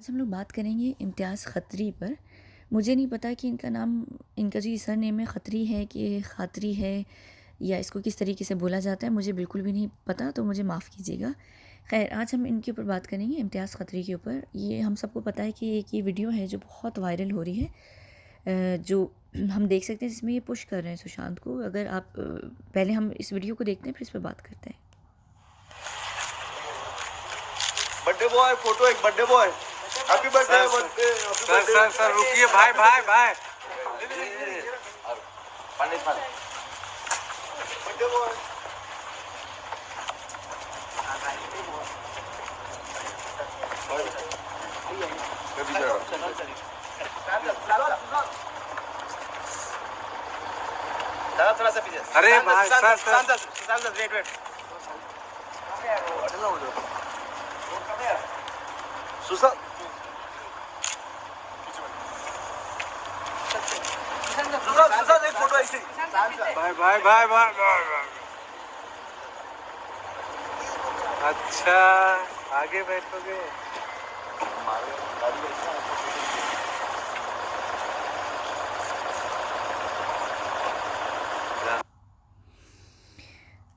आज हम लोग बात करेंगे इम्तियाज़ खत्री पर। मुझे नहीं पता कि इनका नाम, इनका जो ये सरनेम है खत्री है कि खातरी है या इसको किस तरीके से बोला जाता है, मुझे बिल्कुल भी नहीं पता, तो मुझे माफ़ कीजिएगा। खैर, आज हम इनके ऊपर बात करेंगे, इम्तियाज़ खत्री के ऊपर। ये हम सबको पता है कि एक ये वीडियो है जो बहुत वायरल हो रही है, जो हम देख सकते हैं जिसमें ये पुश कर रहे हैं सुशांत को। अगर आप पहले हम इस वीडियो को देखते हैं फिर इस पर बात करते हैं। बर्थडे बॉय फोटो, एक birthday boy, happy birthday birthday. Sir sir रुकिए भाई भाई भाई पंडित बर्थडे बॉय। थोड़ा सा पीछे। अरे भाई सर वेट वेट। सुशांत एक फोटो ऐसे। भाई भाई भाई भाई भाई। अच्छा आगे बैठोगे।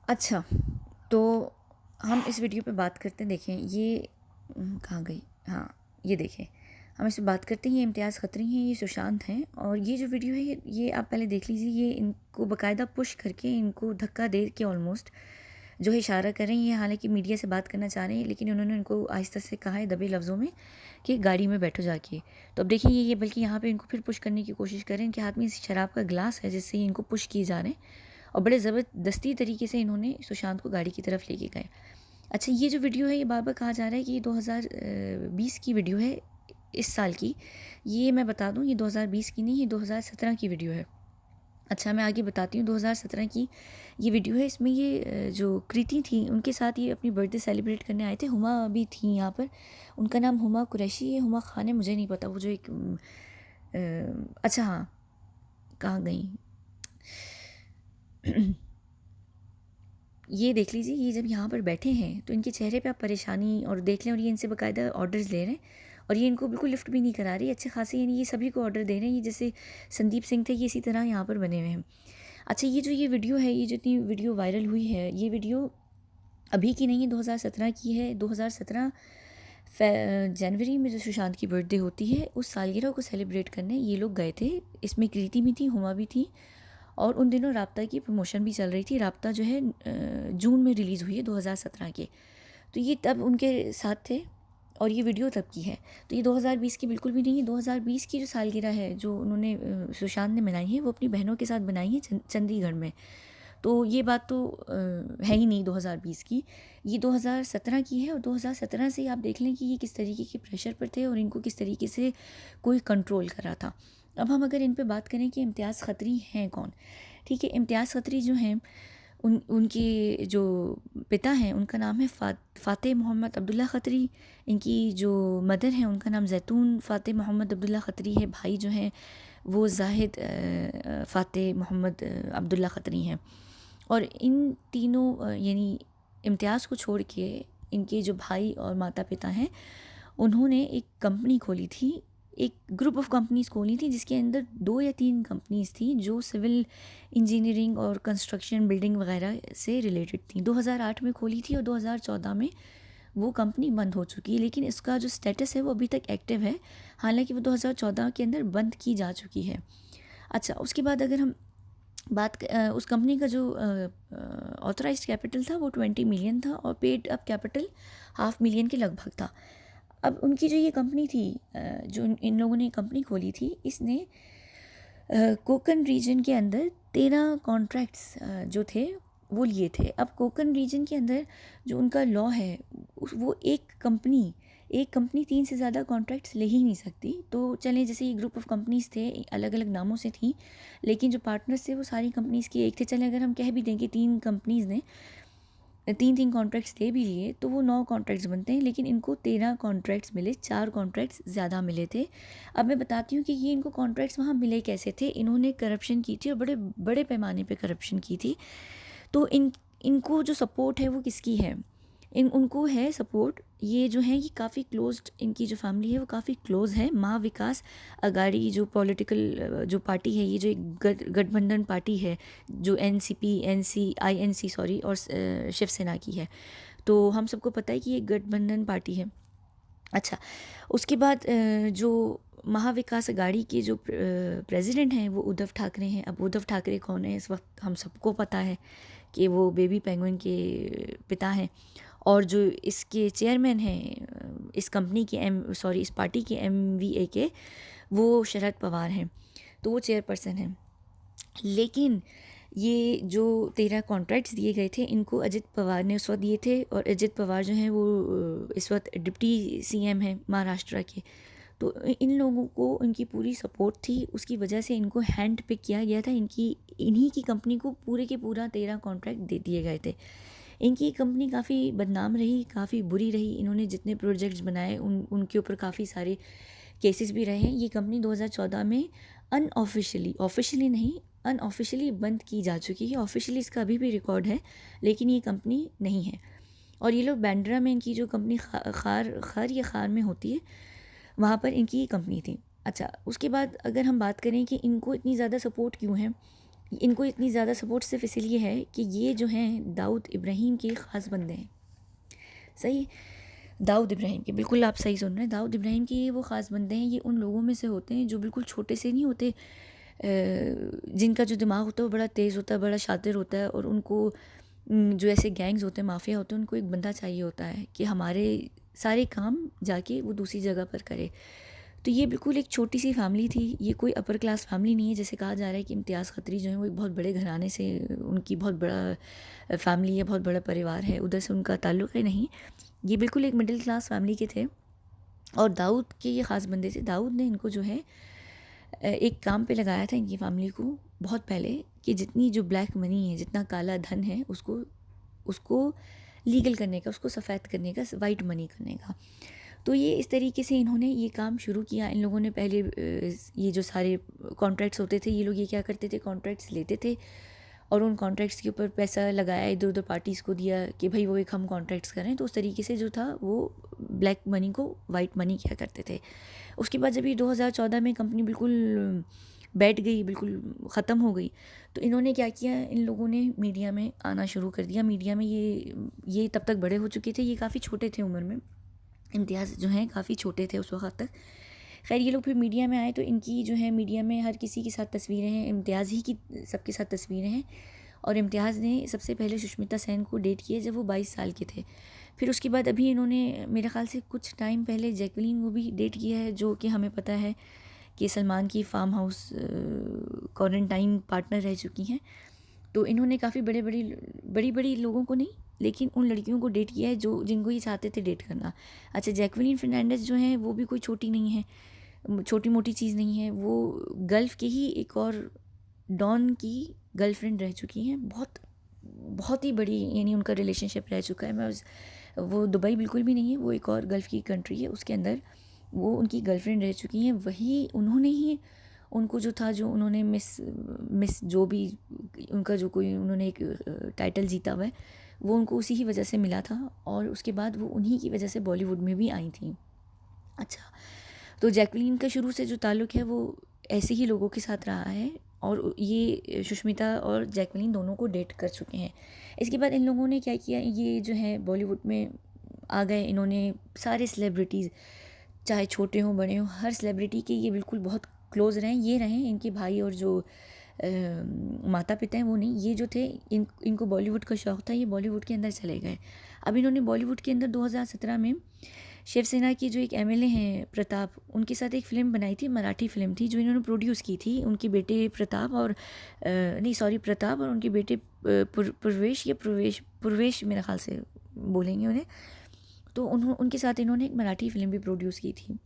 अच्छा, तो हम इस वीडियो पे बात करते हैं। देखें ये कहाँ गई, हाँ ये देखें, हम इस पर बात करते हैं। ये इम्तियाज़ खत्री हैं, ये सुशांत हैं, और ये जो वीडियो है ये आप पहले देख लीजिए। ये इनको बाकायदा पुश करके, इनको धक्का दे के ऑलमोस्ट जो है इशारा कर रहे हैं। ये हालांकि मीडिया से बात करना चाह रहे हैं, लेकिन उन्होंने उनको आहिस्ता से कहा है दबे लफ्ज़ों में कि गाड़ी में बैठो जाके। तो अब देखिए ये बल्कि यहाँ पे इनको फिर पुश करने की कोशिश कर रहे हैं। इनके हाथ में शराब का गिलास है जिससे इनको पुश किए जा रहे हैं, और बड़े ज़बरदस्ती तरीके से इन्होंने सुशांत को गाड़ी की तरफ लेके गए। अच्छा, ये जो वीडियो है ये बार बार कहा जा रहा है कि ये 2020 की वीडियो है, इस साल की। ये मैं बता दूं, ये 2020 की नहीं, ये 2017 की वीडियो है। अच्छा, मैं आगे बताती हूँ। 2017 की ये वीडियो है। इसमें ये जो कृति थी उनके साथ ये अपनी बर्थडे सेलिब्रेट करने आए थे। हुमा भी थी यहाँ पर, उनका नाम हुमा कुरैशी है, हुमा खान है, मुझे नहीं पता। वो जो एक अच्छा हाँ, कहाँ गई ये देख लीजिए। ये जब यहाँ पर बैठे हैं तो इनके चेहरे पे आप परेशानी और देख लें, और ये इनसे बाकायदा ऑर्डर्स ले रहे हैं, और ये इनको बिल्कुल लिफ्ट भी नहीं करा रही अच्छे खासे। यानी ये सभी को ऑर्डर दे रहे हैं। ये जैसे संदीप सिंह थे, ये इसी तरह यहाँ पर बने हुए हैं। अच्छा, ये जो ये वीडियो है, ये जितनी वीडियो वायरल हुई है, ये वीडियो अभी की नहीं है, 2017 की है। 2017 जनवरी में जो सुशांत की बर्थडे होती है, उस सालगिरह को सेलिब्रेट करने ये लोग गए थे। इसमें कृति भी थी, हुमा भी थी, और उन दिनों राब्ता की प्रमोशन भी चल रही थी। राब्ता जो है जून में रिलीज़ हुई है 2017 के, तो ये तब उनके साथ थे, और ये वीडियो तब की है। तो ये 2020 की बिल्कुल भी नहीं है। 2020 की जो सालगिरह है जो उन्होंने सुशांत ने मनाई है, वो अपनी बहनों के साथ बनाई है चंडीगढ़ में। तो ये बात तो है ही नहीं 2020 की, ये 2017 की है। और 2017 से आप देख लें कि ये किस तरीके के प्रेशर पर थे और इनको किस तरीके से कोई कंट्रोल कर रहा था। अब हम अगर इन पे बात करें कि इम्तियाज़ खत्री हैं कौन, ठीक है। इम्तियाज़ खत्री जो हैं, उनके जो पिता हैं उनका नाम है फ़ाते मोहम्मद अब्दुल्ला खत्री। इनकी जो मदर हैं उनका नाम जैतून फ़ाते मोहम्मद अब्दुल्ला खत्री है। भाई जो हैं वो जाहिद फ़ाते मोहम्मद अब्दुल्ला खत्री हैं। और इन तीनों यानी इम्तियाज़ को छोड़ के इनके जो भाई और माता पिता हैं, उन्होंने एक कंपनी खोली थी, एक ग्रुप ऑफ कंपनीज़ खोली थी, जिसके अंदर 2 या 3 कंपनीज़ थी जो सिविल इंजीनियरिंग और कंस्ट्रक्शन बिल्डिंग वगैरह से रिलेटेड थी। 2008 में खोली थी और 2014 में वो कंपनी बंद हो चुकी है, लेकिन इसका जो स्टेटस है वो अभी तक एक्टिव है, हालांकि वो 2014 के अंदर बंद की जा चुकी है। अच्छा, उसके बाद अगर हम उस कंपनी का जो ऑथराइज्ड कैपिटल था वो 20 मिलियन था, और पेड अप कैपिटल 500 मिलियन के लगभग था। अब उनकी जो ये कंपनी थी, जो इन लोगों ने कंपनी खोली थी, इसने कोकन रीजन के अंदर 13 कॉन्ट्रैक्ट्स जो थे वो लिए थे। अब कोकन रीजन के अंदर जो उनका लॉ है, वो एक कंपनी 3 से ज़्यादा कॉन्ट्रैक्ट्स ले ही नहीं सकती। तो चलें, जैसे ये ग्रुप ऑफ कंपनीज़ थे, अलग अलग नामों से थी, लेकिन जो पार्टनर्स थे वो सारी कंपनीज़ के एक थे। चलें, अगर हम कह भी दें कि 3 कंपनीज़ ने 3 कॉन्ट्रैक्ट्स ले भी लिए तो वो 9 कॉन्ट्रैक्ट्स बनते हैं, लेकिन इनको 13 कॉन्ट्रैक्ट्स मिले, 4 कॉन्ट्रैक्ट्स ज़्यादा मिले थे। अब मैं बताती हूँ कि ये इनको कॉन्ट्रैक्ट्स वहाँ मिले कैसे थे। इन्होंने करप्शन की थी, और बड़े बड़े पैमाने पे करप्शन की थी। तो इनको जो सपोर्ट है वो किसकी है, इन उनको है सपोर्ट। ये जो है ये काफ़ी क्लोज्ड, इनकी जो फैमिली है वो काफ़ी क्लोज है। महाविकास अघाड़ी जो पॉलिटिकल जो पार्टी है, ये जो एक गठबंधन पार्टी है जो एनसी सॉरी और शिवसेना की है, तो हम सबको पता है कि ये गठबंधन पार्टी है। अच्छा, उसके बाद जो महाविकास अघाड़ी के जो प्रेसिडेंट हैं वो उद्धव ठाकरे हैं। अब उद्धव ठाकरे कौन है इस वक्त हम सबको पता है कि वो बेबी पेंगुइन के पिता हैं, और जो इसके चेयरमैन हैं इस कंपनी के इस पार्टी के MVA के, वो शरद पवार हैं, तो वो चेयरपर्सन हैं। लेकिन ये जो 13 कॉन्ट्रैक्ट्स दिए गए थे इनको अजित पवार ने उस वक्त दिए थे, और अजित पवार जो हैं वो इस वक्त डिप्टी CM हैं महाराष्ट्र के। तो इन लोगों को इनकी पूरी सपोर्ट थी, उसकी वजह से इनको हैंड पिक किया गया था। इन्हीं की कंपनी को पूरे के पूरा 13 कॉन्ट्रैक्ट दे दिए गए थे। इनकी कंपनी काफ़ी बदनाम रही, काफ़ी बुरी रही। इन्होंने जितने प्रोजेक्ट्स बनाए उनके ऊपर काफ़ी सारे केसेस भी रहे हैं। ये कंपनी 2014 में ऑफिशियली नहीं, अनऑफिशियली बंद की जा चुकी है। ऑफिशियली इसका अभी भी रिकॉर्ड है, लेकिन ये कंपनी नहीं है। और ये लोग बांद्रा में, इनकी जो कंपनी खार में होती है, वहाँ पर इनकी कंपनी थी। अच्छा, उसके बाद अगर हम बात करें कि इनको इतनी ज़्यादा सपोर्ट क्यों है, इनको इतनी ज़्यादा सपोर्ट सिर्फ इसीलिए है कि ये जो हैं दाऊद इब्राहिम के ख़ास बंदे हैं। सही, दाऊद इब्राहिम के, बिल्कुल आप सही सुन रहे हैं। दाऊद इब्राहिम के ये वो ख़ास बंदे हैं। ये उन लोगों में से होते हैं जो बिल्कुल छोटे से नहीं होते, जिनका जो दिमाग होता है वो बड़ा तेज़ होता है, बड़ा शातिर होता है, और उनको जो ऐसे गैंग्स होते हैं, माफिया होते हैं, उनको एक बंदा चाहिए होता है कि हमारे सारे काम जाके वो दूसरी जगह पर करे। तो ये बिल्कुल एक छोटी सी फैमिली थी। ये कोई अपर क्लास फैमिली नहीं है जैसे कहा जा रहा है कि इम्तियाज़ खत्री जो है वो एक बहुत बड़े घराने से, उनकी बहुत बड़ा फैमिली है, बहुत बड़ा परिवार है, उधर से उनका ताल्लुक़ है। नहीं, ये बिल्कुल एक मिडिल क्लास फैमिली के थे, और दाऊद के ये ख़ास बंदे थे। दाऊद ने इनको जो है एक काम पे लगाया था इनकी फैमिली को बहुत पहले, कि जितनी जो ब्लैक मनी है, जितना काला धन है, उसको लीगल करने का, उसको सफ़ेद करने का, वाइट मनी करने का। तो ये इस तरीके से इन्होंने ये काम शुरू किया। इन लोगों ने पहले ये जो सारे कॉन्ट्रैक्ट्स होते थे, ये लोग ये क्या करते थे, कॉन्ट्रैक्ट्स लेते थे और उन कॉन्ट्रैक्ट्स के ऊपर पैसा लगाया, इधर उधर पार्टीज़ को दिया कि भाई वो एक हम कॉन्ट्रैक्ट्स करें। तो उस तरीके से जो था वो ब्लैक मनी को वाइट मनी किया करते थे। उसके बाद जब ये 2014 में कंपनी बिल्कुल बैठ गई, बिल्कुल ख़त्म हो गई, तो इन्होंने क्या किया, इन लोगों ने मीडिया में आना शुरू कर दिया। मीडिया में ये तब तक बड़े हो चुके थे, ये काफ़ी छोटे थे उम्र में, इम्तियाज़ जो हैं काफ़ी छोटे थे उस वक्त तक। खैर, ये लोग फिर मीडिया में आए तो इनकी जो है मीडिया में हर किसी के साथ तस्वीरें हैं, इम्तियाज़ ही की सबके साथ तस्वीरें हैं। और इम्तियाज़ ने सबसे पहले सुष्मिता सेन को डेट किया जब वो 22 साल के थे। फिर उसके बाद अभी इन्होंने मेरे ख़्याल से कुछ टाइम पहले जैकलीन को भी डेट किया है, जो कि हमें पता है कि सलमान की फार्म हाउस क्वारंटाइन पार्टनर रह चुकी हैं। तो इन्होंने काफ़ी बड़ी लोगों को नहीं, लेकिन उन लड़कियों को डेट किया है जो जिनको ये चाहते थे डेट करना। अच्छा, जैकलीन फर्नांडिस जो हैं वो भी कोई छोटी नहीं है, छोटी मोटी चीज़ नहीं है। वो गल्फ़ के ही एक और डॉन की गर्लफ्रेंड रह चुकी हैं, बहुत ही बड़ी, यानी उनका रिलेशनशिप रह चुका है। वो दुबई बिल्कुल भी नहीं है, वो एक और गल्फ़ की कंट्री है, उसके अंदर वो उनकी गर्लफ्रेंड रह चुकी हैं। वही उन्होंने ही उनको जो था, जो उन्होंने मिस जो भी उनका जो कोई उन्होंने एक टाइटल जीता हुआ है, वो उनको उसी ही वजह से मिला था, और उसके बाद वो उन्हीं की वजह से बॉलीवुड में भी आई थी। अच्छा, तो जैकलीन का शुरू से जो ताल्लुक़ है वो ऐसे ही लोगों के साथ रहा है, और ये सुष्मिता और जैकलीन दोनों को डेट कर चुके हैं। इसके बाद इन लोगों ने क्या किया, ये जो है बॉलीवुड में आ गए। इन्होंने सारे सेलिब्रिटीज़, चाहे छोटे हों बड़े हों, हर सेलिब्रिटी के ये बिल्कुल बहुत क्लोज़ रहें। ये रहें इनके भाई और जो माता पिता हैं वो नहीं, ये जो थे इनको बॉलीवुड का शौक़ था, ये बॉलीवुड के अंदर चले गए। अब इन्होंने बॉलीवुड के अंदर 2017 में शिवसेना की जो एक MLA हैं प्रताप, उनके साथ एक फ़िल्म बनाई थी, मराठी फ़िल्म थी जो इन्होंने प्रोड्यूस की थी। उनके बेटे प्रताप और प्रताप और उनके बेटे पूर्वेश मेरे ख़्याल से बोलेंगे उन्हें। तो उनके साथ इन्होंने एक मराठी फ़िल्म भी प्रोड्यूस की थी।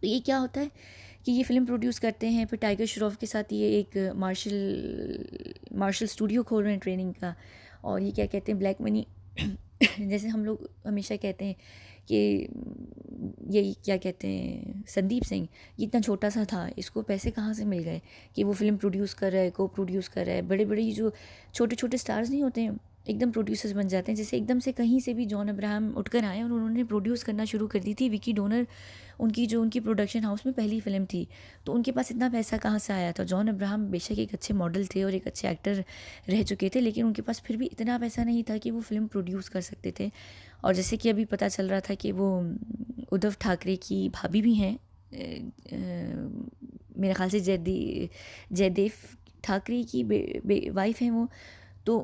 तो ये क्या होता है कि ये फ़िल्म प्रोड्यूस करते हैं, फिर टाइगर श्रॉफ के साथ ये एक मार्शल स्टूडियो खोल रहे हैं ट्रेनिंग का, और ये क्या कहते हैं, ब्लैक मनी जैसे हम लोग हमेशा कहते हैं कि ये क्या कहते हैं, संदीप सिंह ये इतना छोटा सा था, इसको पैसे कहाँ से मिल गए कि वो फ़िल्म प्रोड्यूस कर रहा है, को प्रोड्यूस कर रहा है। बड़े बड़े जो छोटे छोटे स्टार्स नहीं होते हैं, एकदम प्रोड्यूसर्स बन जाते हैं। जैसे एकदम से कहीं से भी जॉन अब्राहम उठकर आए और उन्होंने प्रोड्यूस करना शुरू कर दी थी। विकी डोनर उनकी प्रोडक्शन हाउस में पहली फिल्म थी, तो उनके पास इतना पैसा कहाँ से आया था। जॉन अब्राहम बेशक एक अच्छे मॉडल थे और एक अच्छे एक्टर रह चुके थे, लेकिन उनके पास फिर भी इतना पैसा नहीं था कि वो फिल्म प्रोड्यूस कर सकते थे। और जैसे कि अभी पता चल रहा था कि वो उद्धव ठाकरे की भाभी भी हैं, मेरे ख्याल से जयदेव ठाकरे की वाइफ हैं वो। तो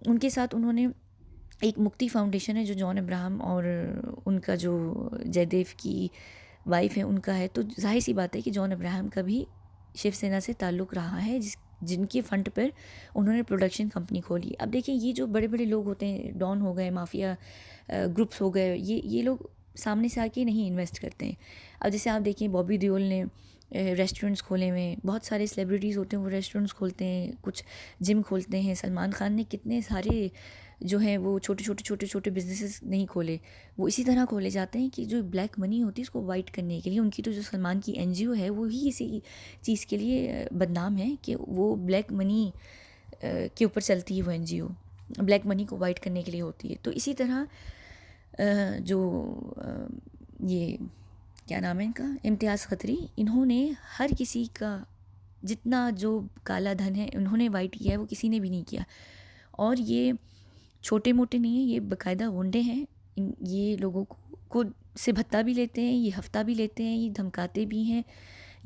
उनके साथ उन्होंने एक मुक्ति फाउंडेशन है जो जॉन अब्राहम और उनका जो जयदेव की वाइफ है उनका है। तो जाहिर सी बात है कि जॉन अब्राहम का भी शिवसेना से ताल्लुक़ रहा है, जिनके फंड पर उन्होंने प्रोडक्शन कंपनी खोली। अब देखिए, ये जो बड़े बड़े लोग होते हैं, डॉन हो गए, माफिया ग्रुप्स हो गए, ये लोग सामने से आके नहीं इन्वेस्ट करते हैं। अब जैसे आप देखिए, बॉबी देओल ने रेस्टोरेंट्स खोले हुए हैं, बहुत सारे सेलिब्रिटीज़ होते हैं वो रेस्टोरेंट्स खोलते हैं, कुछ जिम खोलते हैं। सलमान खान ने कितने सारे जो हैं वो छोटे छोटे बिजनेसेस नहीं खोले, वो इसी तरह खोले जाते हैं कि जो ब्लैक मनी होती है उसको वाइट करने के लिए। उनकी तो जो सलमान की एनजीओ है वो ही इसी चीज़ के लिए बदनाम है कि वो ब्लैक मनी के ऊपर चलती है। वो एनजीओ ब्लैक मनी को वाइट करने के लिए होती है। तो इसी तरह जो ये क्या नाम है इनका, इम्तियाज़ खत्री, इन्होंने हर किसी का जितना जो काला धन है उन्होंने वाइट किया है, वो किसी ने भी नहीं किया। और ये छोटे मोटे नहीं हैं, ये बाकायदा गुंडे हैं। ये लोगों को से भत्ता भी लेते हैं, ये हफ्ता भी लेते हैं, ये धमकाते भी हैं,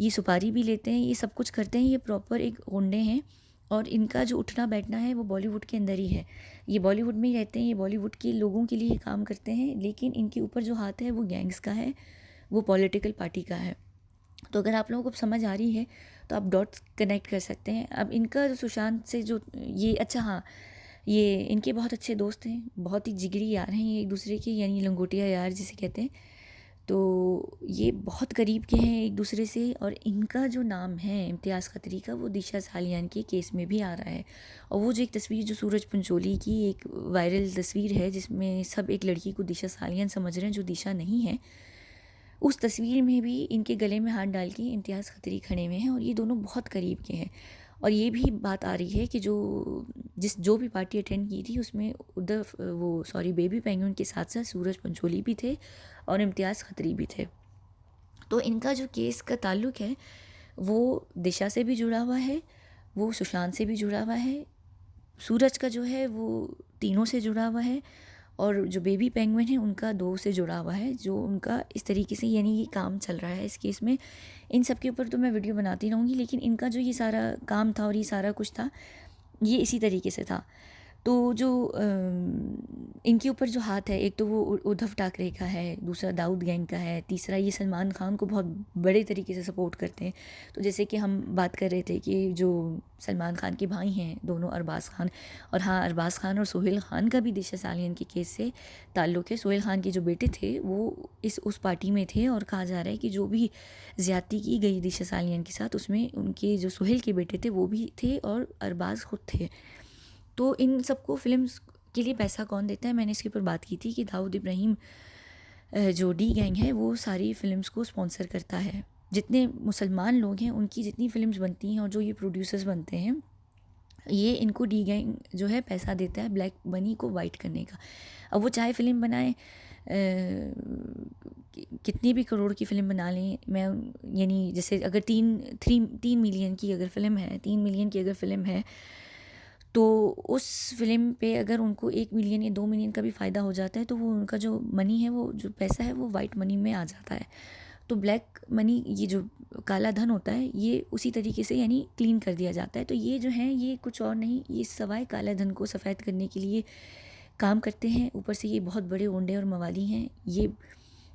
ये सुपारी भी लेते हैं, ये सब कुछ करते हैं। ये प्रॉपर एक गुंडे हैं और इनका जो उठना बैठना है वो बॉलीवुड के अंदर ही है। ये बॉलीवुड में ही रहते हैं, ये बॉलीवुड के लोगों के लिए काम करते हैं, लेकिन इनके ऊपर जो हाथ है वो गैंग्स का है, वो पॉलिटिकल पार्टी का है। तो अगर आप लोगों को समझ आ रही है तो आप डॉट्स कनेक्ट कर सकते हैं। अब इनका जो सुशांत से जो ये, अच्छा हाँ, ये इनके बहुत अच्छे दोस्त हैं, बहुत ही जिगरी यार हैं ये एक दूसरे के, यानी लंगोटिया यार जिसे कहते हैं। तो ये बहुत करीब के हैं एक दूसरे से। और इनका जो नाम है इम्तियाज़ खत्री का, वो दिशा सालियान के केस में भी आ रहा है। और वो जो एक तस्वीर जो सूरज पंचोली की एक वायरल तस्वीर है जिसमें सब एक लड़की को दिशा सालियान समझ रहे हैं जो दिशा नहीं है, उस तस्वीर में भी इनके गले में हाथ डाल के इम्तियाज़ खत्री खड़े हुए हैं और ये दोनों बहुत करीब के हैं। और ये भी बात आ रही है कि जो भी पार्टी अटेंड की थी उसमें बेबी पेंगुइन के साथ साथ सूरज पंचोली भी थे और इम्तियाज़ खत्री भी थे। तो इनका जो केस का ताल्लुक़ है वो दिशा से भी जुड़ा हुआ है, वो सुशांत से भी जुड़ा हुआ है, सूरज का जो है वो तीनों से जुड़ा हुआ है, और जो बेबी पेंगुइन है उनका दो से जुड़ा हुआ है, जो उनका इस तरीके से यानी ये काम चल रहा है इस केस में। इन सब के ऊपर तो मैं वीडियो बनाती रहूँगी, लेकिन इनका जो ये सारा काम था और ये सारा कुछ था, ये इसी तरीके से था। तो जो इनके ऊपर जो हाथ है, एक तो वो उद्धव ठाकरे का है, दूसरा दाऊद गैंग का है, तीसरा ये सलमान खान को बहुत बड़े तरीके से सपोर्ट करते हैं। तो जैसे कि हम बात कर रहे थे कि जो सलमान खान के भाई हैं दोनों, अरबाज़ खान, और हाँ, अरबाज़ खान और सोहेल खान का भी दिशा सालियान के केस से ताल्लुक़ है। सोहेल खान के जो बेटे थे वो उस पार्टी में थे, और कहा जा रहा है कि जो भी ज़्यादती की गई दिशा सालियान के साथ, उसमें उनके जो सोहेल के बेटे थे वो भी थे और अरबाज़ खुद थे। तो इन सबको फिल्म्स के लिए पैसा कौन देता है, मैंने इसके ऊपर बात की थी कि दाऊद इब्राहिम जो डी गैंग है वो सारी फिल्म्स को स्पॉन्सर करता है। जितने मुसलमान लोग हैं उनकी जितनी फिल्म्स बनती हैं और जो ये प्रोड्यूसर्स बनते हैं, ये इनको डी गैंग जो है पैसा देता है ब्लैक मनी को वाइट करने का। अब वो चाहे फ़िल्म बनाए कितनी भी करोड़ की फ़िल्म बना लें, मैं यानी जैसे अगर 3 मिलियन की अगर फ़िल्म है, 3 मिलियन की अगर फ़िल्म है, तो उस फिल्म पे अगर उनको 1 मिलियन या 2 मिलियन का भी फ़ायदा हो जाता है, तो वो उनका जो मनी है, वो जो पैसा है, वो वाइट मनी में आ जाता है। तो ब्लैक मनी, ये जो काला धन होता है, ये उसी तरीके से यानी क्लीन कर दिया जाता है। तो ये जो है, ये कुछ और नहीं, ये सवाए काला धन को सफ़ेद करने के लिए काम करते हैं। ऊपर से ये बहुत बड़े ओंडे और मवाली हैं, ये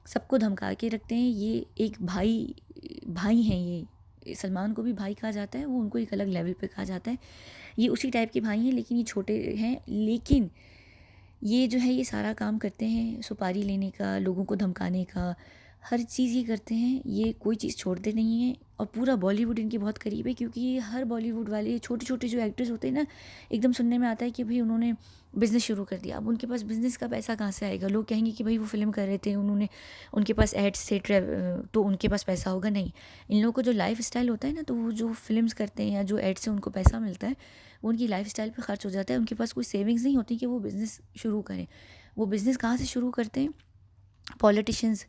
सबको धमका के रखते हैं। ये एक भाई हैं, ये सलमान को भी भाई कहा जाता है, वो उनको एक अलग लेवल पे कहा जाता है। ये उसी टाइप के भाई हैं, लेकिन ये छोटे हैं। लेकिन ये जो है, ये सारा काम करते हैं सुपारी लेने का, लोगों को धमकाने का, हर चीज़ ये करते हैं, ये कोई चीज़ छोड़ते नहीं हैं और पूरा बॉलीवुड इनके बहुत करीब है, क्योंकि ये हर बॉलीवुड वाले छोटे छोटे जो एक्टर्स होते हैं ना, एकदम सुनने में आता है कि भाई उन्होंने बिज़नेस शुरू कर दिया। अब उनके पास बिज़नेस का पैसा कहाँ से आएगा? लोग कहेंगे कि भाई वो फ़िल्म कर रहे थे, उन्होंने उनके पास एड्स थे, तो उनके पास पैसा होगा। नहीं, इन लोगों को जो लाइफ स्टाइल होता है ना, तो वो जो फिल्म्स करते हैं या जो एड से उनको पैसा मिलता है, वो उनकी लाइफ स्टाइल पर खर्च हो जाता है। उनके पास कोई सेविंग्स नहीं होती कि वो बिज़नेस शुरू करें। वो बिज़नेस कहाँ से शुरू करते हैं? पॉलिटिशियंस,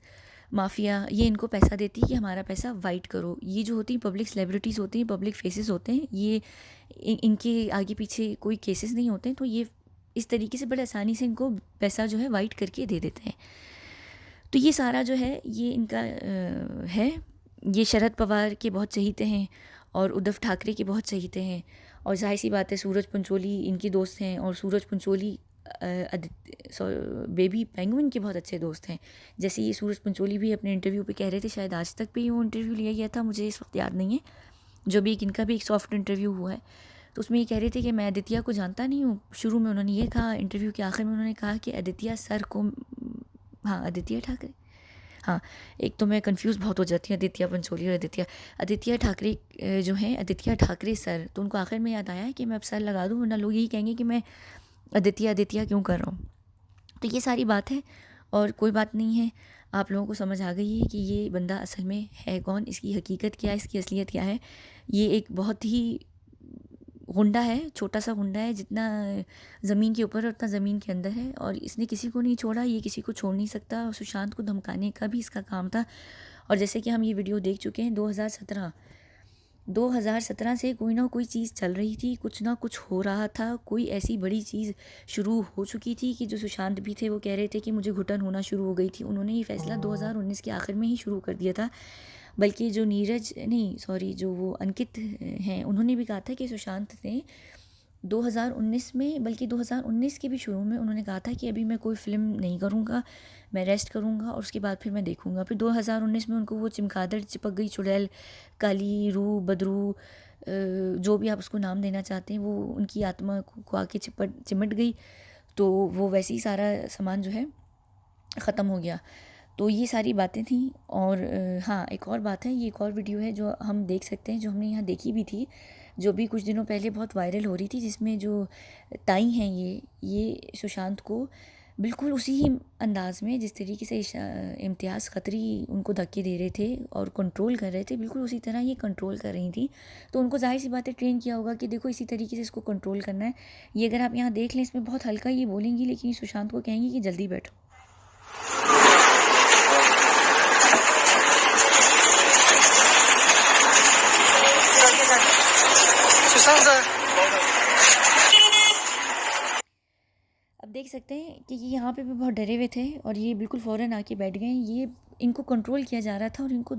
माफिया, ये इनको पैसा देती है कि हमारा पैसा वाइट करो। ये जो होती हैं पब्लिक सेलिब्रिटीज़ होती हैं, पब्लिक फेसेस होते हैं, ये इनके आगे पीछे कोई केसेस नहीं होते हैं, तो ये इस तरीके से बड़े आसानी से इनको पैसा जो है वाइट करके दे देते हैं। तो ये सारा जो है ये इनका है। ये शरद पवार के बहुत चहीते हैं और उद्धव ठाकरे के बहुत चहीते हैं, और जाहिर सी बात है सूरज पंचोली इनकी दोस्त हैं, और सूरज पंचोली बेबी पेंगुइन के बहुत अच्छे दोस्त हैं। जैसे ये सूरज पंचोली भी अपने इंटरव्यू पे कह रहे थे, शायद आज तक भी वो इंटरव्यू लिया गया था, मुझे इस वक्त याद नहीं है, जो भी इनका भी एक सॉफ्ट इंटरव्यू हुआ है, तो उसमें ये कह रहे थे कि मैं आदित्य को जानता नहीं हूँ। शुरू में उन्होंने ये कहा, इंटरव्यू के आखिर में उन्होंने कहा कि आदित्य सर को, हाँ आदित्य ठाकरे, हाँ एक तो मैं कंफ्यूज बहुत हो जाती हूँ आदित्य पंचोली और आदित्य ठाकरे जो हैं, आदित्य ठाकरे सर, तो उनको आखिर में याद आया कि मैं अब सर लगा दूँ, वरना लोग यही कहेंगे कि मैं आदित्य क्यों कर रहा हूँ। तो ये सारी बात है और कोई बात नहीं है, आप लोगों को समझ आ गई है कि ये बंदा असल में है कौन, इसकी हकीकत क्या है, इसकी असलियत क्या है। ये एक बहुत ही गुंडा है, छोटा सा गुंडा है, जितना ज़मीन के ऊपर है उतना ज़मीन के अंदर है, और इसने किसी को नहीं छोड़ा, ये किसी को छोड़ नहीं सकता। और सुशांत को धमकाने का भी इसका काम था। और जैसे कि हम ये वीडियो देख चुके हैं, 2017 से कोई ना कोई चीज़ चल रही थी, कुछ ना कुछ हो रहा था, कोई ऐसी बड़ी चीज़ शुरू हो चुकी थी कि जो सुशांत भी थे वो कह रहे थे कि मुझे घुटन होना शुरू हो गई थी। उन्होंने ये फ़ैसला 2019 के आखिर में ही शुरू कर दिया था। बल्कि जो जो वो अंकित हैं, उन्होंने भी कहा था कि सुशांत ने 2019 में, बल्कि 2019 के भी शुरू में उन्होंने कहा था कि अभी मैं कोई फ़िल्म नहीं करूँगा, मैं रेस्ट करूँगा और उसके बाद फिर मैं देखूँगा। फिर 2019 में उनको वो चिमगादड़ चिपक गई, चुड़ैल, काली रूह, बदरू, जो भी आप उसको नाम देना चाहते हैं, वो उनकी आत्मा को आके चिमट गई। तो वो वैसे ही सारा सामान जो है ख़त्म हो गया। तो ये सारी बातें थी। और हाँ, एक और बात है, ये एक और वीडियो है जो हम देख सकते हैं, जो हमने यहाँ देखी भी थी, जो भी कुछ दिनों पहले बहुत वायरल हो रही थी, जिसमें जो ताई हैं ये सुशांत को बिल्कुल उसी ही अंदाज़ में जिस तरीके से इम्तियाज़ खत्री उनको धक्के दे रहे थे और कंट्रोल कर रहे थे, बिल्कुल उसी तरह ये कंट्रोल कर रही थी। तो उनको ज़ाहिर सी बात है ट्रेन किया होगा कि देखो इसी तरीके से इसको कंट्रोल करना है। ये अगर आप यहाँ देख लें, इसमें बहुत हल्का ये बोलेंगी, लेकिन सुशांत को कहेंगी कि जल्दी बैठो। अब देख सकते हैं कि ये यहाँ पे भी बहुत डरे हुए थे और ये बिल्कुल फ़ौरन आके बैठ गए। ये इनको कंट्रोल किया जा रहा था और इनको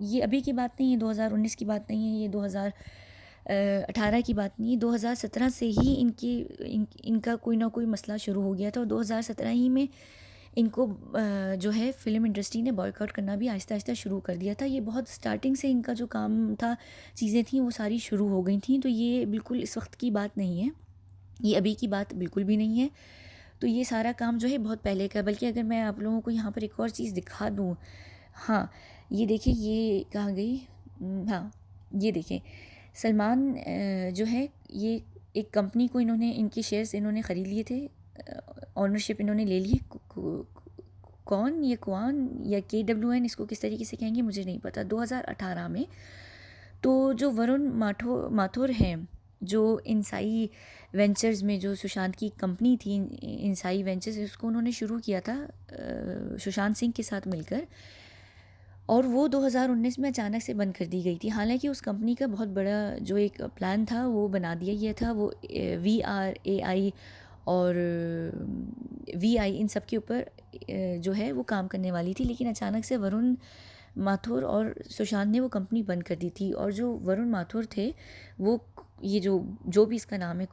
ये अभी की बात नहीं है, 2019 की बात नहीं है, ये 2018 की बात नहीं है, 2017 से ही इनका कोई ना कोई मसला शुरू हो गया था। और 2017 ही में इनको जो है फ़िल्म इंडस्ट्री ने बॉयकॉट करना भी आहिस्ता आहिस्ता शुरू कर दिया था। ये बहुत स्टार्टिंग से इनका जो काम था, चीज़ें थी, वो सारी शुरू हो गई थी। तो ये बिल्कुल इस वक्त की बात नहीं है, ये अभी की बात बिल्कुल भी नहीं है। तो ये सारा काम जो है बहुत पहले का है। बल्कि अगर मैं आप लोगों को यहाँ पर एक और चीज़ दिखा दूँ, हाँ ये देखिए, ये कहाँ गई, हाँ ये देखें, सलमान जो है, ये एक कंपनी को इन्होंने, इनके शेयर्स इन्होंने ख़रीद लिए थे, ऑनरशिप इन्होंने ले ली। कौन या KWN, इसको किस तरीके से कहेंगे मुझे नहीं पता, 2018 में। तो जो वरुण माथुर हैं, जो इंसाई वेंचर्स में जो सुशांत की कंपनी थी, इंसाई वेंचर्स, उसको उन्होंने शुरू किया था सुशांत सिंह के साथ मिलकर, और वो 2019 में अचानक से बंद कर दी गई थी। हालांकि उस कंपनी का बहुत बड़ा जो एक प्लान था वो बना दिया गया था, वो VRAI और VI इन सब के ऊपर जो है वो काम करने वाली थी। लेकिन अचानक से वरुण माथुर और सुशांत ने वो कंपनी बंद कर दी थी। और जो वरुण माथुर थे, वो ये जो भी इसका नाम है,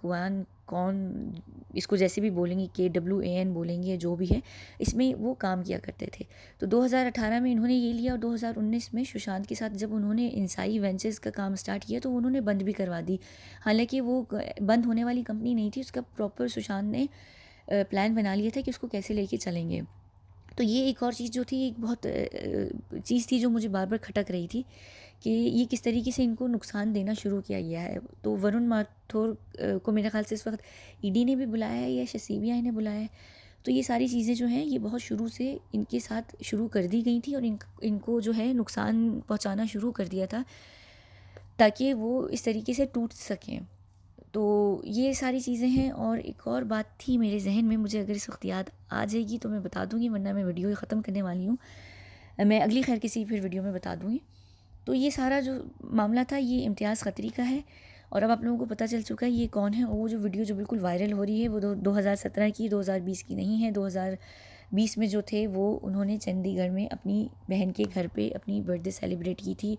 कौन इसको जैसे भी बोलेंगे, KWAN बोलेंगे, जो भी है, इसमें वो काम किया करते थे। तो 2018 में इन्होंने ये लिया और 2019 में सुशांत के साथ जब उन्होंने इंसाई वेंचर्स का काम स्टार्ट किया तो उन्होंने बंद भी करवा दी। हालांकि वो बंद होने वाली कंपनी नहीं थी, उसका प्रॉपर सुशांत ने प्लान बना लिया था कि उसको कैसे लेके चलेंगे। तो ये एक और चीज़ जो थी, एक बहुत चीज़ थी जो मुझे बार बार खटक रही थी कि ये किस तरीके से इनको नुकसान देना शुरू किया गया है। तो वरुण माथुर को मेरे ख्याल से इस वक्त ईडी ने भी बुलाया है या शायद सीबीआई ने बुलाया है। तो ये सारी चीज़ें जो हैं ये बहुत शुरू से इनके साथ शुरू कर दी गई थी और इनको जो है नुकसान पहुंचाना शुरू कर दिया था ताकि वो इस तरीके से टूट सकें। तो ये सारी चीज़ें हैं। और एक और बात थी मेरे जहन में, मुझे अगर इस वक्त याद आ जाएगी तो मैं बता दूँगी, वरना मैं वीडियो ख़त्म करने वाली हूँ। मैं अगली खैर किसी फिर वीडियो में बता दूँगी। तो ये सारा जो मामला था ये इम्तियाज़ खत्री का है। और अब आप लोगों को पता चल चुका है ये कौन है। और वो जो वीडियो जो बिल्कुल वायरल हो रही है वो 2017 की, 2020 की नहीं है। 2020 में जो थे वो उन्होंने चंडीगढ़ में अपनी बहन के घर पे अपनी बर्थडे सेलिब्रेट की थी।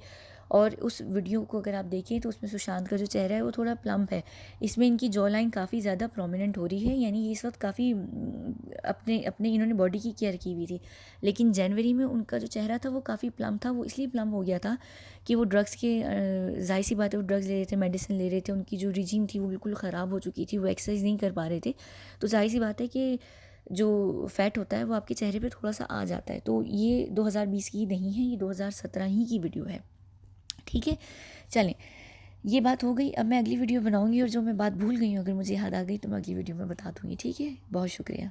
और उस वीडियो को अगर आप देखें तो उसमें सुशांत का जो चेहरा है वो थोड़ा प्लम्प है। इसमें इनकी जॉ लाइन काफ़ी ज़्यादा प्रोमिनेंट हो रही है, यानी ये इस वक्त काफ़ी अपने अपने इन्होंने बॉडी की केयर की हुई थी। लेकिन जनवरी में उनका जो चेहरा था वो काफ़ी प्लम्प था। वो इसलिए प्लम्प हो गया था कि वो ड्रग्स के ज़ाहिर सी बात है, वो ड्रग्स ले रहे थे, मेडिसिन ले रहे थे, उनकी जो रिजीम थी वो बिल्कुल ख़राब हो चुकी थी, वो एक्सरसाइज नहीं कर पा रहे थे। तो ज़ाहिर सी बात है कि जो फ़ैट होता है वो आपके चेहरे पे थोड़ा सा आ जाता है। तो ये 2020 की नहीं है, ये 2017 ही की वीडियो है। ठीक है, चलें, ये बात हो गई। अब मैं अगली वीडियो बनाऊंगी और जो मैं बात भूल गई हूँ अगर मुझे याद आ गई तो मैं अगली वीडियो में बता दूंगी। ठीक है, बहुत शुक्रिया।